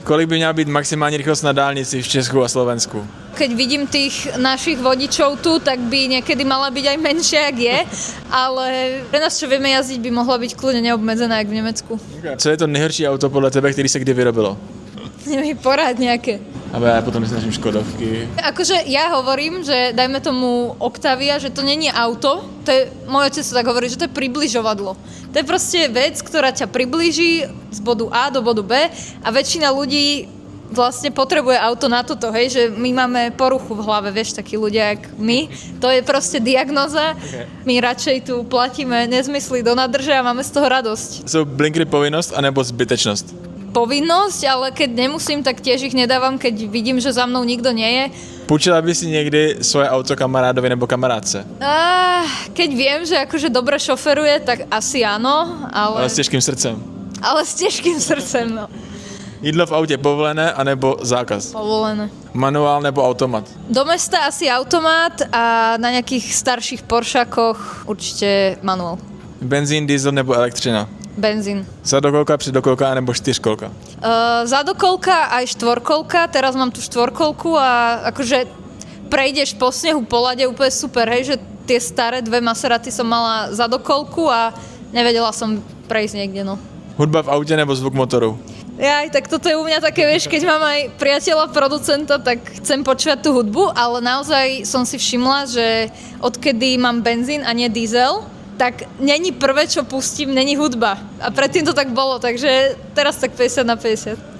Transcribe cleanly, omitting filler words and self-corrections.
Kolik by měla být maximální rychlost na dálnici v Česku a Slovensku? Keď vidím tých našich vodičov tu, tak by niekedy mala byť aj menšia, jak je, ale pre nás, čo vieme jazdiť, by mohla byť kľudne neobmedzená, jak v Nemecku. Co je to nejhorší auto podle tebe, který se kdy vyrobilo? Neviem, porád nejaké. A ja potom si našim Škodovky. Akože ja hovorím, že dajme tomu Octavia, že to není auto, to je, môj otec sa tak hovorí, že to je približovadlo. To je proste vec, ktorá ťa priblíži z bodu A do bodu B a väčšina ľudí vlastne potrebuje auto na toto, hej, že my máme poruchu v hlave, vieš, takí ľudia jak my. To je proste diagnoza. Okay. My radšej tu platíme nezmysly do nadrže a máme z toho radosť. Jsou blinkery povinnost anebo zbytečnost? Povinnosť, ale keď nemusím, tak tiež ich nedávam, keď vidím, že za mnou nikto nie je. Půjčila by si někdy svoje auto kamarádovi nebo kamarádce? Keď viem, že akože dobre šoferuje, tak asi áno, ale... Ale s těžkým srdcem. Ale s ťažkým srdcem, no. Jídlo v autě povolené anebo zákaz? Povolené. Manuál nebo automat? Do mesta asi automat a na nejakých starších Poršakoch určite manuál. Benzín, diesel nebo elektřina? Benzín. Zadokolka, předokolka nebo čtyřkolka? Zadokolka aj štvorkolka, teraz mám tu štvorkolku a akože prejdeš po snehu, po lade, úplne super, hej, že tie staré dve Maseraty som mala zadokolku a nevedela som prejsť niekde, no. Hudba v autě nebo zvuk motoru? Jaj, tak toto je u mňa také, vieš, keď mám aj priateľa producenta, tak chcem počúvať tú hudbu, ale naozaj som si všimla, že odkedy mám benzín a nie diesel, tak není prvé, čo pustím, není hudba. A predtým to tak bolo, takže teraz tak 50 na 50.